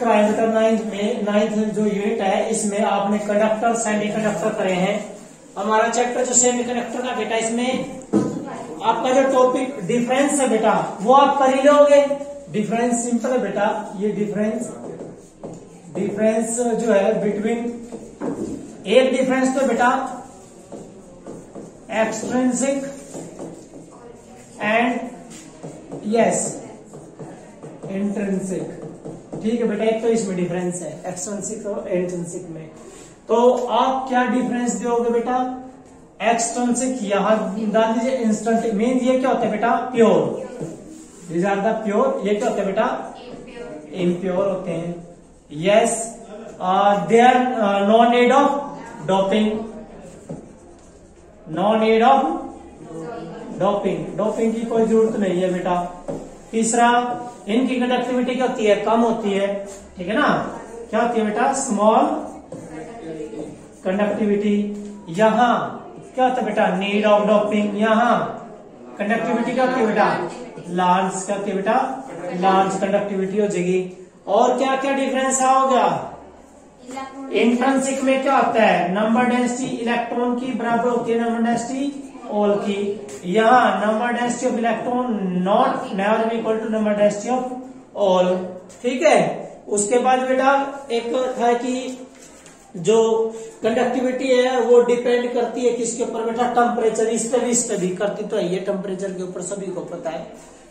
कराए बेटा नाइन्थ जो यूनिट है इसमें आपने कंडक्टर सेमीकंडक्टर करे हैं। हमारा चैप्टर जो सेमीकंडक्टर का बेटा इसमें आपका जो टॉपिक डिफरेंस है बेटा वो आप कर ही लोगे। डिफरेंस सिंपल है बेटा, ये डिफरेंस जो है बिटवीन, एक डिफरेंस तो बेटा एक्सट्रिंसिक एंड यस इंट्रिंसिक। ठीक है बेटा, एक तो इसमें डिफरेंस है एक्सट्रिंसिक और इंट्रिंसिक में। तो आप क्या डिफरेंस दोगे बेटा? एक्सट्रिंसिक यहां डाल दीजिए, इंस्टेंट मीन ये क्या होता है बेटा? Pure. These are the pure, ये क्या होता है बेटा? इम्प्योर होते हैं। Yes, they are no need of doping, no need of doping की कोई जरूरत नहीं है बेटा। तीसरा, इनकी कंडक्टिविटी क्या होती है? कम होती है। ठीक है ना, क्या होती है बेटा? Small conductivity. यहां क्या होता है बेटा? Need of doping. यहां कंडक्टिविटी क्या होती है बेटा? लार्ज। क्या होती है बेटा? लार्ज कंडक्टिविटी हो जाएगी। और क्या क्या डिफरेंस हो गया? इंट्रिंसिक में क्या होता है? नंबर डेंसिटी इलेक्ट्रॉन की बराबर होती है नंबर डेंसिटी ऑल की। यहाँ number density of electron not never equal to number density of all. ठीक है, उसके बाद बेटा एक था कि जो कंडक्टिविटी है वो डिपेंड करती है किसके ऊपर बेटा? टेम्परेचर। इस पे भी स्टडी करती तो है ये टेम्परेचर के ऊपर, सभी को पता है।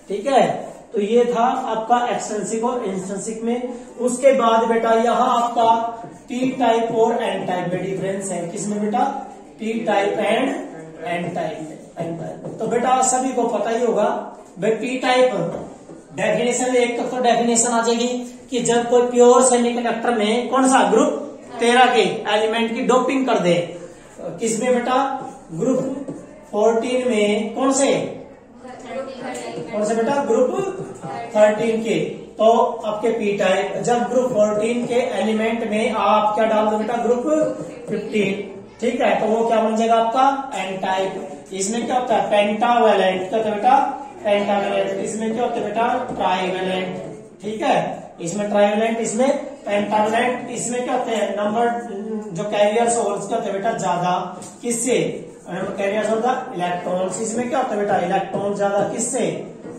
ठीक है, तो ये था आपका एक्सट्रिंसिक और इंट्रिंसिक में। उसके बाद बेटा यहाँ आपका टी टाइप और एन टाइप में डिफरेंस है। किसमें बेटा? T type and N type. तो बेटा सभी को पता ही होगा भाई टी टाइप डेफिनेशन, एक तो डेफिनेशन आ जाएगी कि जब कोई प्योर सेमीकंडक्टर में कौन सा ग्रुप 13 के एलिमेंट की डोपिंग कर दे। किसमें बेटा? ग्रुप 14 में। कौन से बेटा? ग्रुप 13 के। तो आपके पी टाइप। जब ग्रुप 14 के एलिमेंट में आप क्या डाल दो बेटा? ग्रुप 15। ठीक है, तो वो क्या बन जाएगा आपका? N type. इसमें क्या होता है? पेंटावैलेंट। क्या होता है बेटा? पेंटावैलेंट। इसमें क्या होता है बेटा? ट्राइवैलेंट। ठीक है, इसमें ट्राइवैलेंट, इसमें पेंटावैलेंट। इसमें क्या होते हैं? नंबर जो कैरियर्स होल्स क्या होते हैं बेटा? ज्यादा। किससे? कैरियर्स होता इलेक्ट्रॉन्स। इसमें क्या होता है बेटा? इलेक्ट्रॉन ज्यादा। किससे?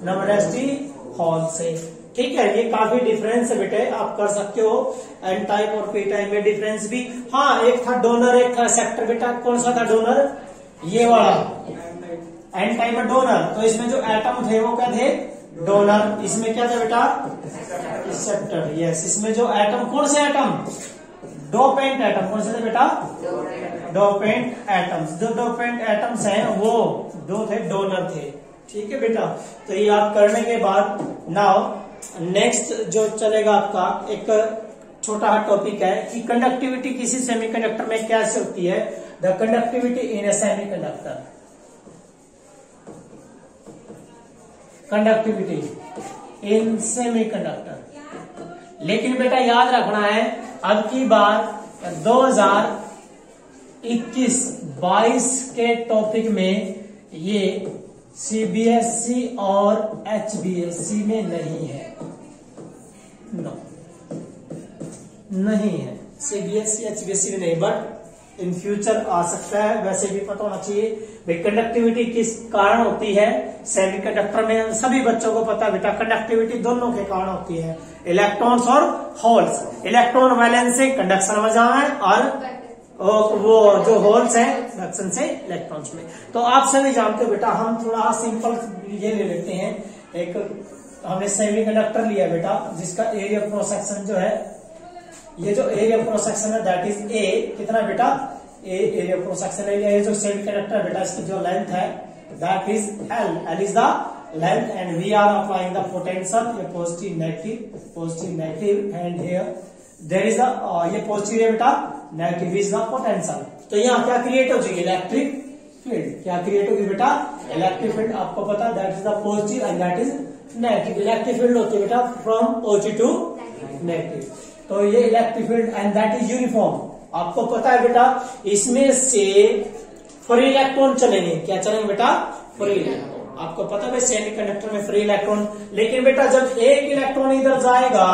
नंबर डेंसिटी हॉल से। ठीक है, ये काफी डिफरेंस है बेटे, आप कर सकते हो एन टाइप और पी टाइप में डिफरेंस भी। हाँ, एक था डोनर, एक था एक्सेप्टर बेटा। कौन सा था डोनर? ये वाला एन टाइप में डोनर। तो इसमें जो एटम थे वो क्या थे? डोनर। इसमें क्या था बेटा? एक्सेप्टर। यस, इसमें जो एटम, कौन से एटम? Dopant atom. कौन से थे बेटा? Dopant atoms. जो डोपेंट एटम्स हैं वो दो थे, डोनर थे। ठीक है बेटा, तो ये आप करने के बाद नाउ नेक्स्ट जो चलेगा आपका एक छोटा टॉपिक है कि कंडक्टिविटी किसी सेमीकंडक्टर में कैसे होती है। The conductivity in A semiconductor. Conductivity in semiconductor. लेकिन बेटा याद रखना है, अब की बार 2021-22 के टॉपिक में ये सीबीएसई और एचबीएसई में नहीं है। नो, नहीं है। सीबीएसई एचबीएसई में नहीं, बट इन फ्यूचर आ सकता है। वैसे भी पता होना चाहिए भाई कंडक्टिविटी किस कारण होती है सेमीकंडक्टर में। सभी बच्चों को पता है बेटा, कंडक्टिविटी दोनों के कारण होती है, इलेक्ट्रॉन्स और होल्स। इलेक्ट्रॉन वैलेंस से कंडक्शन में जाना है और वो जो होल्स है कंडक्शन से इलेक्ट्रॉन्स में। तो आप सभी जानते हो बेटा, हम थोड़ा सिंपल ये ले लेते हैं। एक हमने सेमीकंडक्टर लिया बेटा, जिसका एरिया क्रॉस सेक्शन जो है, ये जो एरिया क्रॉस सेक्शन है दैट इज ए। कितना बेटा? ए एरिया क्रॉस सेक्शन है। ये जो सेमीकंडक्टर बेटा, इसकी जो लेंथ है that is L. L is the length and we are applying the potential, ये positive negative and here there is ये पॉजिटिव है बेटा, नेगेटिव इज द पोटेंशियल। तो यहाँ क्या क्रिएट हो जाएगी? Electric field. क्या क्रिएट होगी बेटा? Electric field. आपको पता that is the positive and that is negative. Electric field होती है बेटा फ्रॉम पॉजिटिव टू नेगेटिव। तो ये electric field and that is uniform. आपको पता है बेटा, इसमें से फ्री इलेक्ट्रॉन चलेंगे। क्या चलेंगे बेटा? Free electron. आपको पता है सेमीकंडक्टर में फ्री इलेक्ट्रॉन। लेकिन बेटा जब एक इलेक्ट्रॉन इधर जाएगा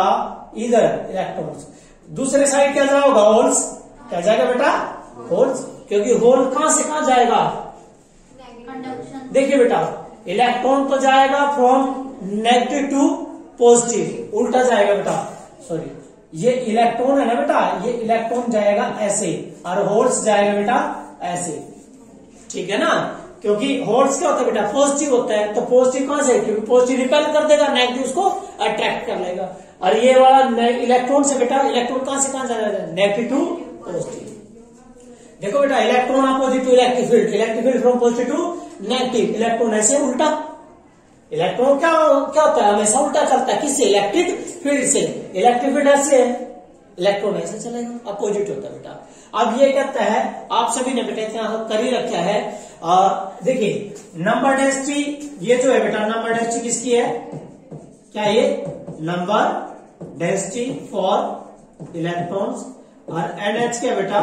इधर इलेक्ट्रॉन्स, दूसरे साइड क्या होगा होल्स, क्या जाएगा बेटा होल्स, क्योंकि होल कहां से कहां जाएगा, देखिए बेटा इलेक्ट्रॉन तो जाएगा फ्रॉम नेगेटिव टू पॉजिटिव, उल्टा जाएगा बेटा, सॉरी ये इलेक्ट्रॉन है ना बेटा, ये इलेक्ट्रॉन जाएगा ऐसे और होल्स जाएगा बेटा ऐसे, ठीक है ना, क्योंकि होल्स क्या होता है बेटा पॉजिटिव होता है, तो पॉजिटिव कहां से, क्योंकि पॉजिटिव रिपेल कर देगा, नेगेटिव उसको अट्रैक्ट कर लेगा, और ये वाला इलेक्ट्रॉन से बेटा इलेक्ट्रॉन कहां से कहां जाएगा, नेगेटिव टू पॉजिटिव। देखो बेटा electron opposite to electric field from positive to negative, electron ऐसे उल्टा, इलेक्ट्रॉन क्या होता है हमेशा उल्टा चलता है, किससे, इलेक्ट्रिक फील्ड से, इलेक्ट्रिक फील्ड ऐसे है, इलेक्ट्रॉन ऐसे चलेगा, अपोजिट होता है बेटा। अब ये कहता है आप सभी ने बेटा इतना कर ही रखा है, देखिए नंबर डेंसिटी ये जो है बेटा, नंबर डेंसिटी किसकी है, क्या ये नंबर डेंसिटी फॉर इलेक्ट्रॉन्स, और NH क्या बेटा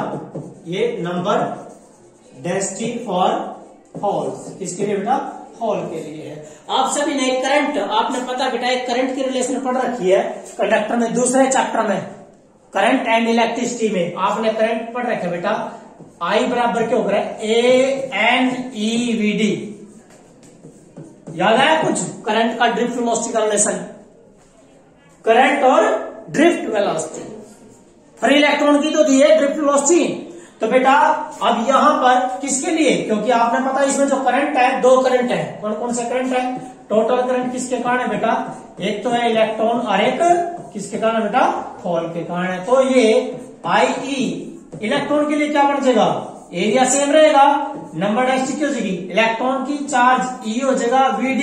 ये नंबर डेंसिटी फॉर होल्स, किसके लिए बेटा, होल के लिए है। आप सभी ने करंट, आपने पता बेटा एक करंट की रिलेशन पढ़ रखी है कंडक्टर में, दूसरे चैप्टर में करंट एंड इलेक्ट्रिसिटी में आपने करंट पढ़ रखा है बेटा, I बराबर क्या होगा ANEVD, याद आया कुछ, करंट का ड्रिफ्ट वेलोसिटी का रिलेशन, करंट और ड्रिफ्ट वेलोसिटी, फ्री इलेक्ट्रॉन की तो दी है ड्रिफ्ट वेलोसिटी, तो बेटा अब यहां पर किसके लिए, क्योंकि आपने पता इसमें जो करंट है दो करंट है, कौन कौन से करंट है, टोटल करंट किसके कारण है बेटा, एक तो है इलेक्ट्रॉन और एक किसके कारण है बेटा, होल के कारण है, तो ये IE इलेक्ट्रॉन के लिए क्या बन जाएगा, एरिया सेम रहेगा, नंबर डेंसिटी क्या हो जाएगी, इलेक्ट्रॉन की चार्ज E हो जाएगा, VD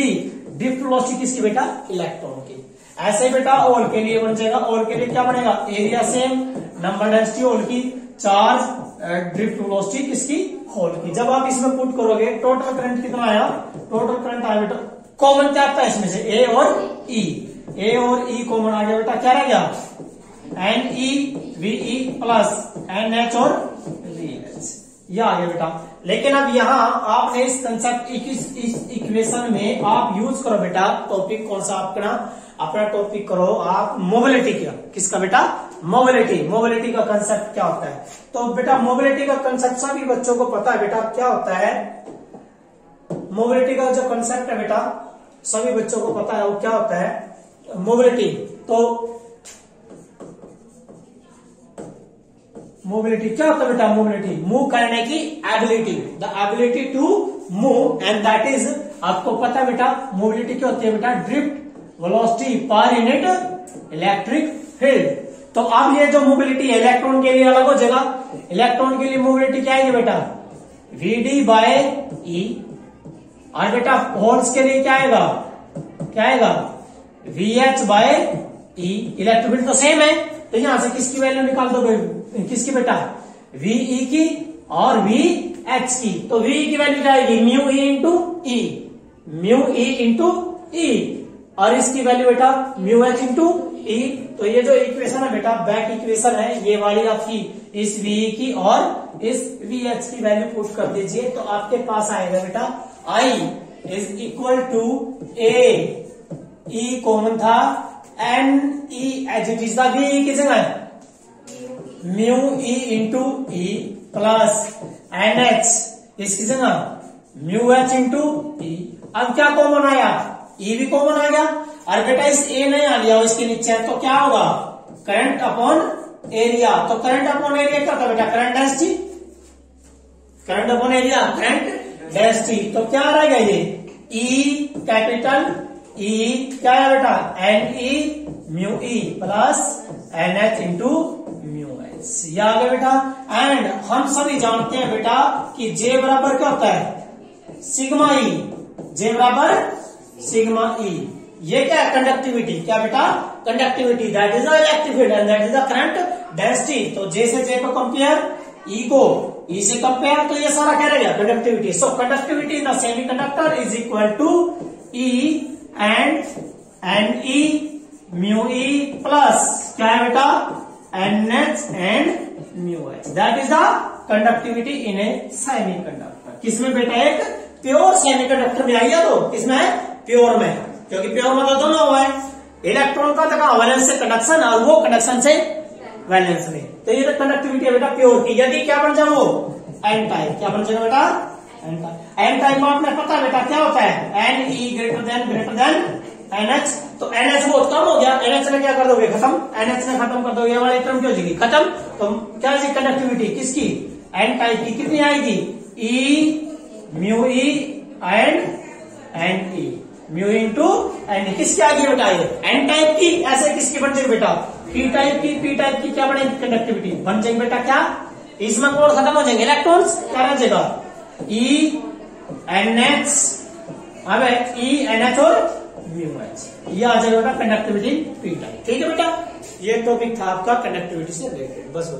ड्रिफ्ट वेलोसिटी किसकी बेटा, इलेक्ट्रॉन की, ऐसे बेटा होल के लिए बन जाएगा, होल के लिए क्या बनेगा, area same, number density hole की, चार्ज ड्रिफ्ट वेलोसिटी किसकी, होल की। जब आप इसमें पुट करोगे टोटल करंट कितना आया, टोटल करंट आया बेटा, कॉमन क्या आता है इसमें से A और E कॉमन आ गया बेटा, क्या रह गया NEVE प्लस NH और VH, यह आ गया बेटा। लेकिन अब यहाँ आपने इस कंसेप्ट इस इक्वेशन में आप यूज करो बेटा, टॉपिक कौन सा अपना टॉपिक करो आप मोबिलिटी का, किसका बेटा, मोबिलिटी का कंसेप्ट क्या होता है, तो बेटा मोबिलिटी का कंसेप्ट सभी बच्चों को पता है बेटा, क्या होता है मोबिलिटी का जो कंसेप्ट है बेटा, सभी बच्चों को पता है वो क्या होता है मोबिलिटी, तो मोबिलिटी क्या होता है बेटा, मोबिलिटी मूव करने की ability, the ability to move, and that is, आपको पता है बेटा मोबिलिटी क्या होती है बेटा, drift velocity per unit electric field. तो अब ये जो मोबिलिटी है इलेक्ट्रॉन के लिए अलग हो जाएगा, इलेक्ट्रॉन के लिए मोबिलिटी क्या आएगी बेटा, VD बाय E, और बेटा होल्स के लिए क्या आएगा VH by E, electric field तो सेम है, तो यहां से किसकी वैल्यू निकाल दोगे, किसकी बेटा, VE की और VH की, तो VE की वैल्यू क्या आएगी, म्यू E इंटू E, और इसकी वैल्यू बेटा μH इंटू E, तो ये जो इक्वेशन है बेटा बैक इक्वेशन है, ये वाली आपकी इस VE की और इस VH की वैल्यू पुट कर दीजिए, तो आपके पास आएगा बेटा I is equal to E common था, NE as it is, VE की जगह mu E into E plus NH इसकी जगह μH इंटू E, अब क्या कॉमन आया, E भी कॉमन आ गया, और बेटा इस A नहीं आ लिया इसके नीचे, तो क्या होगा, करंट अपॉन एरिया, तो करंट अपॉन एरिया क्या होता है बेटा, current density, current upon area current density, तो क्या रहेगा ये E कैपिटल E क्या है बेटा, NE mu E plus NH into mu H, यह आ गया बेटा। एंड हम सभी जानते हैं बेटा कि J बराबर क्या होता है, सिग्मा E, J बराबर सिग्मा E, ये क्या है कंडक्टिविटी, क्या बेटा conductivity, that is the electric field and that is the current density, तो J से J को कंपेयर, E को E से कंपेयर, तो ये सारा क्या रहेगा conductivity, so conductivity in the semiconductor is equal to E and NE mu E plus क्या है बेटा NH एंड म्यू H, दैट इज द कंडक्टिविटी इन ए सेमीकंडक्टर। किसमें बेटा, एक प्योर सेमीकंडक्टर में आई है, तो किसमें है प्योर में, क्योंकि प्योर मतलब दोनों हुआ है, इलेक्ट्रॉन का देखा वैलेंस से कंडक्शन और वो कंडक्शन से वैलेंस में, तो ये तो कंडक्टिविटी है बेटा प्योर की। यदि क्या बन जाए वो एन टाइप, क्या बन जाएगा बेटा एन टाइप में आपने पता बेटा क्या होता है N E greater than NH, तो NH बहुत कम हो गया, NH ने क्या कर दोगे खत्म, NH ने खत्म कर दोगे, ये वाली टर्म क्या हो जाएगी खत्म। तो क्या है कंडक्टिविटी किसकी एन टाइप की कितनी आएगी E mu E and N E mu into N, किसकी आ गई बेटा ये एन टाइप की। ऐसे किसकी बन जाएगी बेटा पी टाइप की क्या बनेगी कंडक्टिविटी बन जाएगी बेटा क्या, इसमें कौन खत्म हो जाएंगे इलेक्ट्रॉन्स, क्या रह जाएगा ENH, अब ENH और म्यूएच, ये आ जाएगा बेटा कंडक्टिविटी पी टाइप। ठीक है बेटा, ये टॉपिक था आपका कंडक्टिविटी से रिलेटेड, बस